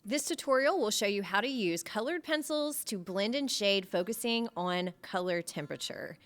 This tutorial will show you how to use colored pencils to blend and shade, focusing on color temperature.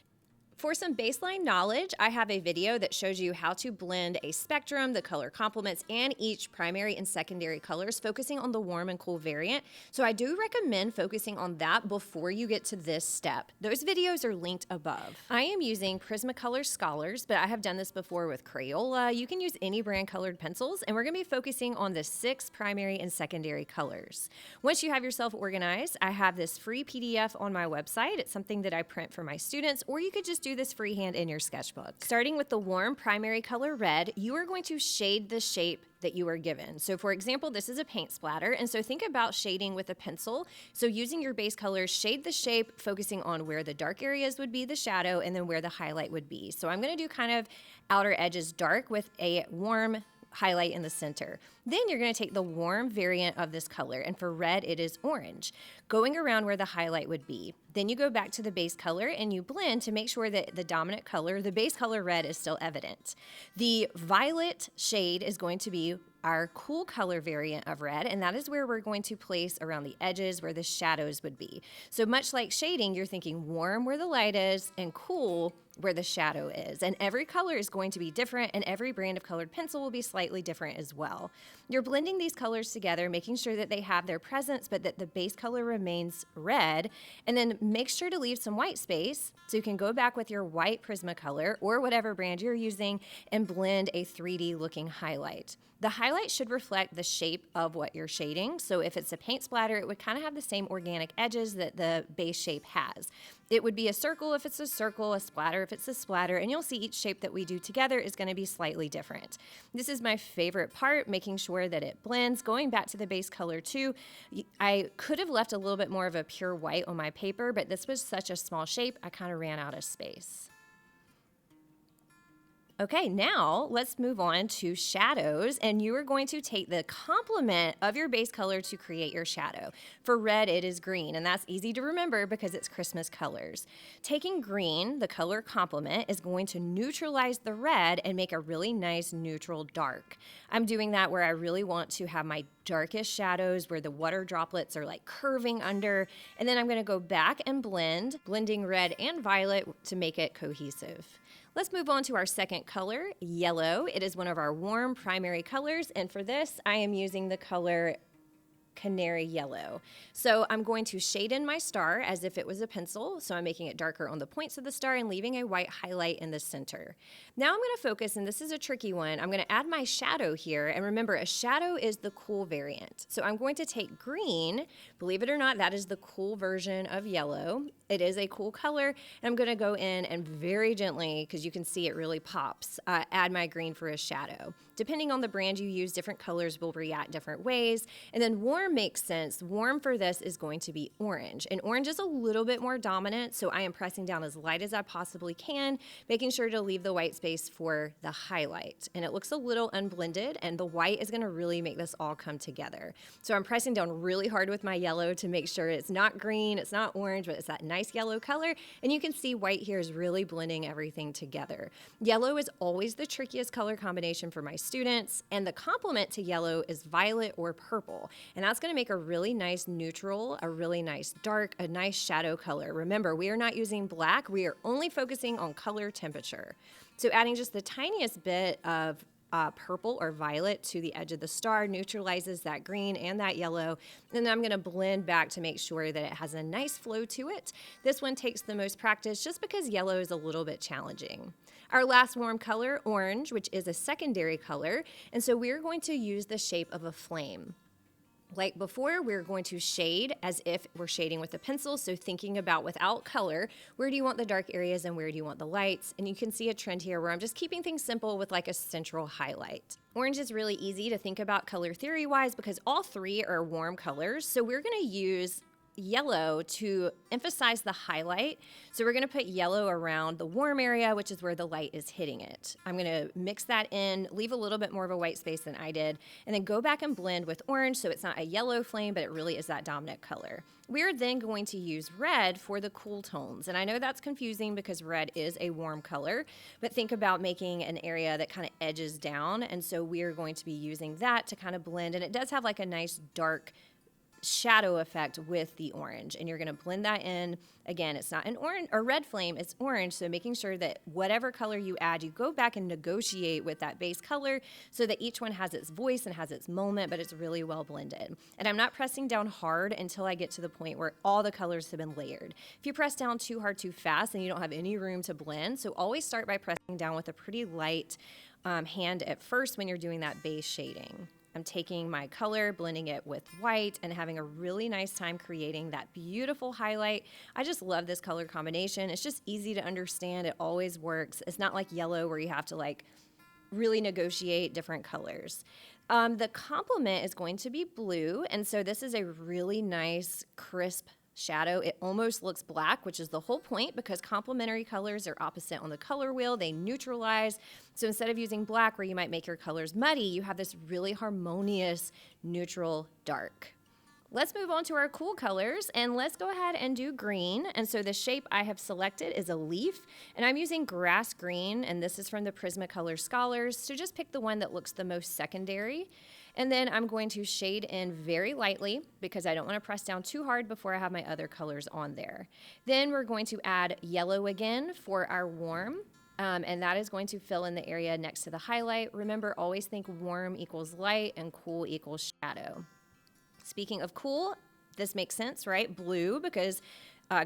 For some baseline knowledge, I have a video that shows you how to blend a spectrum, the color complements, and each primary and secondary colors, focusing on the warm and cool variant. So I do recommend focusing on that before you get to this step. Those videos are linked above. I am using Prismacolor Scholars, but I have done this before with Crayola. You can use any brand colored pencils, and we're gonna be focusing on the 6 primary and secondary colors. Once you have yourself organized, I have this free PDF on my website. It's something that I print for my students, or you could just do this freehand in your sketchbook. Starting with the warm primary color red, you are going to shade the shape that you are given. So for example, this is a paint splatter, and so think about shading with a pencil. So using your base colors, shade the shape, focusing on where the dark areas would be the shadow and then where the highlight would be. So I'm gonna do kind of outer edges dark with a warm highlight in the center. Then you're going to take the warm variant of this color, and for red it is orange, going around where the highlight would be. Then you go back to the base color and you blend to make sure that the dominant color, the base color red, is still evident. The violet shade is going to be our cool color variant of red, and that is where we're going to place around the edges where the shadows would be. So much like shading, you're thinking warm where the light is and cool where the shadow is. And every color is going to be different, and every brand of colored pencil will be slightly different as well. You're blending these colors together, making sure that they have their presence, but that the base color remains red. And then make sure to leave some white space so you can go back with your white Prismacolor or whatever brand you're using and blend a 3D looking highlight. The highlight should reflect the shape of what you're shading. So if it's a paint splatter, it would kind of have the same organic edges that the base shape has. It would be a circle if it's a circle, a splatter if it's a splatter, and you'll see each shape that we do together is going to be slightly different. This is my favorite part, making sure that it blends. Going back to the base color too, I could have left a little bit more of a pure white on my paper, but this was such a small shape, I kind of ran out of space. Okay, now let's move on to shadows, and you are going to take the complement of your base color to create your shadow. For red, it is green, and that's easy to remember because it's Christmas colors. Taking green, the color complement, is going to neutralize the red and make a really nice neutral dark. I'm doing that where I really want to have my darkest shadows where the water droplets are like curving under, and then I'm going to go back and blending red and violet to make it cohesive. Let's move on to our second color, yellow. It is one of our warm primary colors, and for this, I am using the color Canary Yellow. So I'm going to shade in my star as if it was a pencil, so I'm making it darker on the points of the star and leaving a white highlight in the center. Now I'm going to focus, and this is a tricky one, I'm going to add my shadow here, and remember, a shadow is the cool variant. So I'm going to take green, believe it or not, that is the cool version of yellow. It is a cool color, and I'm going to go in and very gently, because you can see it really pops, add my green for a shadow. Depending on the brand you use, different colors will react different ways. And then warm makes sense. Warm for this is going to be orange, and orange is a little bit more dominant, so I am pressing down as light as I possibly can, making sure to leave the white space for the highlight. And it looks a little unblended, and the white is going to really make this all come together. So I'm pressing down really hard with my yellow to make sure it's not green, it's not orange, but it's that nice yellow color, and you can see white here is really blending everything together. Yellow is always the trickiest color combination for my students, and the complement to yellow is violet or purple, and that's going to make a really nice neutral, a really nice dark, a nice shadow color. Remember, we are not using black, we are only focusing on color temperature. So adding just the tiniest bit of purple or violet to the edge of the star neutralizes that green and that yellow. And then I'm going to blend back to make sure that it has a nice flow to it. This one takes the most practice just because yellow is a little bit challenging. Our last warm color, orange, which is a secondary color, and so we're going to use the shape of a flame. Like before, we're going to shade as if we're shading with a pencil, so thinking about without color, where do you want the dark areas and where do you want the lights? And you can see a trend here where I'm just keeping things simple with like a central highlight. Orange is really easy to think about color theory-wise because all three are warm colors, so we're going to use yellow to emphasize the highlight. So we're gonna put yellow around the warm area, which is where the light is hitting it. I'm gonna mix that in, leave a little bit more of a white space than I did, and then go back and blend with orange so it's not a yellow flame, but it really is that dominant color. We're then going to use red for the cool tones. And I know that's confusing because red is a warm color, but think about making an area that kind of edges down. And so we're going to be using that to kind of blend. And it does have like a nice dark shadow effect with the orange, and you're going to blend that in. Again, it's not an orange or red flame, it's orange, so making sure that whatever color you add, you go back and negotiate with that base color so that each one has its voice and has its moment, but it's really well blended. And I'm not pressing down hard until I get to the point where all the colors have been layered. If you press down too hard too fast, then you don't have any room to blend, so always start by pressing down with a pretty light hand at first when you're doing that base shading. I'm taking my color, blending it with white, and having a really nice time creating that beautiful highlight. I just love this color combination. It's just easy to understand. It always works. It's not like yellow where you have to like really negotiate different colors. The complement is going to be blue, and so this is a really nice, crisp shadow. It almost looks black, which is the whole point because complementary colors are opposite on the color wheel. They neutralize. So instead of using black where you might make your colors muddy, you have this really harmonious neutral dark. Let's move on to our cool colors, and let's go ahead and do green. And so the shape I have selected is a leaf, and I'm using grass green, and this is from the Prismacolor Scholars. So just pick the one that looks the most secondary. And then I'm going to shade in very lightly because I don't want to press down too hard before I have my other colors on there. Then we're going to add yellow again for our warm. And that is going to fill in the area next to the highlight. Remember, always think warm equals light and cool equals shadow. Speaking of cool, this makes sense, right? Blue, because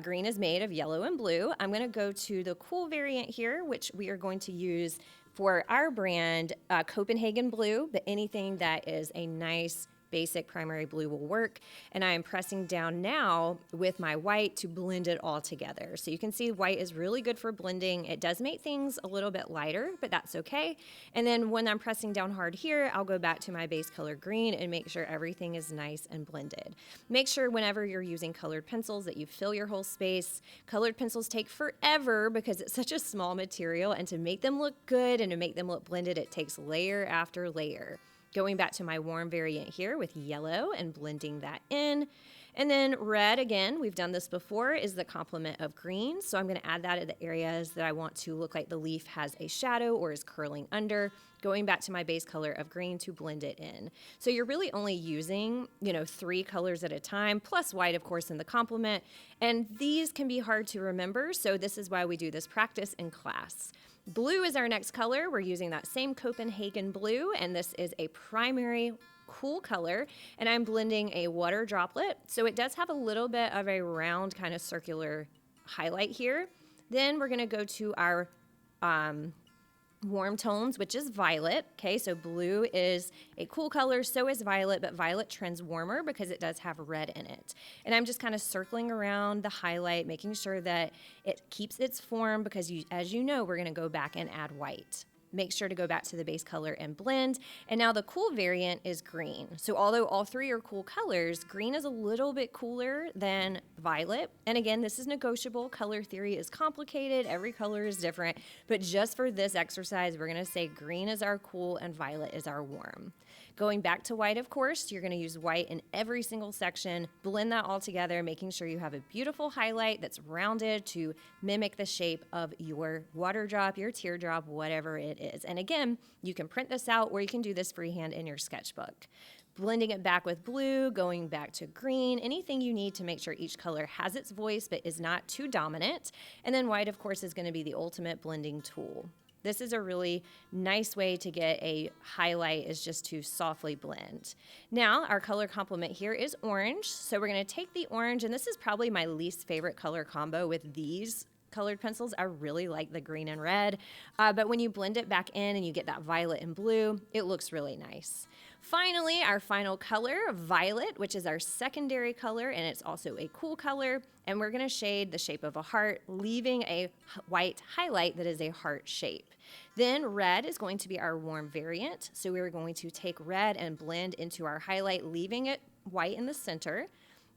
green is made of yellow and blue. I'm going to go to the cool variant here, which we are going to use for our brand, Copenhagen blue, but anything that is a nice basic primary blue will work. And I am pressing down now with my white to blend it all together. So you can see white is really good for blending. It does make things a little bit lighter, but that's okay. And then when I'm pressing down hard here, I'll go back to my base color green and make sure everything is nice and blended. Make sure whenever you're using colored pencils that you fill your whole space. Colored pencils take forever because it's such a small material, and to make them look good and to make them look blended, it takes layer after layer. Going back to my warm variant here with yellow and blending that in. And then red, again, we've done this before, is the complement of green. So I'm going to add that at the areas that I want to look like the leaf has a shadow or is curling under. Going back to my base color of green to blend it in. So you're really only using, 3 colors at a time, plus white, of course, in the complement. And these can be hard to remember, so this is why we do this practice in class. Blue is our next color. We're using that same Copenhagen blue, and this is a primary cool color, and I'm blending a water droplet. So it does have a little bit of a round kind of circular highlight here. Then we're going to go to our warm tones, which is violet. Okay, so blue is a cool color, so is violet, but violet trends warmer because it does have red in it. And I'm just kind of circling around the highlight, making sure that it keeps its form because as you know, we're going to go back and add white. Make sure to go back to the base color and blend. And now the cool variant is green. So although all 3 are cool colors, green is a little bit cooler than violet. And again, this is negotiable. Color theory is complicated. Every color is different. But just for this exercise, we're going to say green is our cool and violet is our warm. Going back to white, of course, you're going to use white in every single section. Blend that all together, making sure you have a beautiful highlight that's rounded to mimic the shape of your water drop, your teardrop, whatever it is. And again, you can print this out or you can do this freehand in your sketchbook. Blending it back with blue, going back to green, anything you need to make sure each color has its voice but is not too dominant. And then white, of course, is going to be the ultimate blending tool. This is a really nice way to get a highlight, is just to softly blend. Now, our color complement here is orange. So we're going to take the orange, and this is probably my least favorite color combo with these colored pencils. I really like the green and red, but when you blend it back in and you get that violet and blue, it looks really nice. Finally, our final color, violet, which is our secondary color, and it's also a cool color, and we're going to shade the shape of a heart, leaving a white highlight that is a heart shape. Then red is going to be our warm variant, so we're going to take red and blend into our highlight, leaving it white in the center.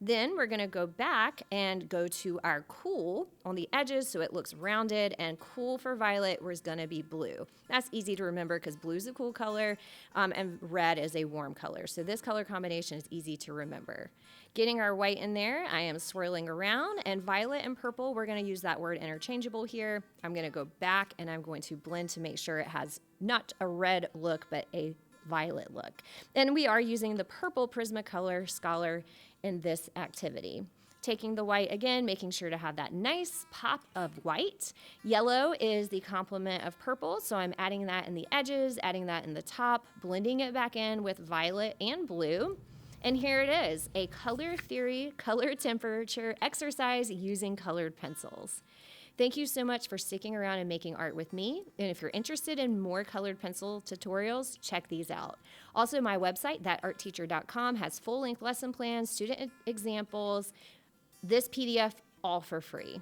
Then we're going to go back and go to our cool on the edges so it looks rounded, and cool for violet was going to be blue. That's easy to remember because blue is a cool color and red is a warm color. So this color combination is easy to remember. Getting our white in there, I am swirling around, and violet and purple, we're going to use that word interchangeable here. I'm going to go back and I'm going to blend to make sure it has not a red look but a violet look. And we are using the purple Prismacolor Scholar in this activity. Taking the white again, making sure to have that nice pop of white. Yellow is the complement of purple, so I'm adding that in the edges, adding that in the top, blending it back in with violet and blue. And here it is, a color theory, color temperature exercise using colored pencils. Thank you so much for sticking around and making art with me. And if you're interested in more colored pencil tutorials, check these out. Also, my website, thatartteacher.com, has full-length lesson plans, student examples, this PDF, all for free.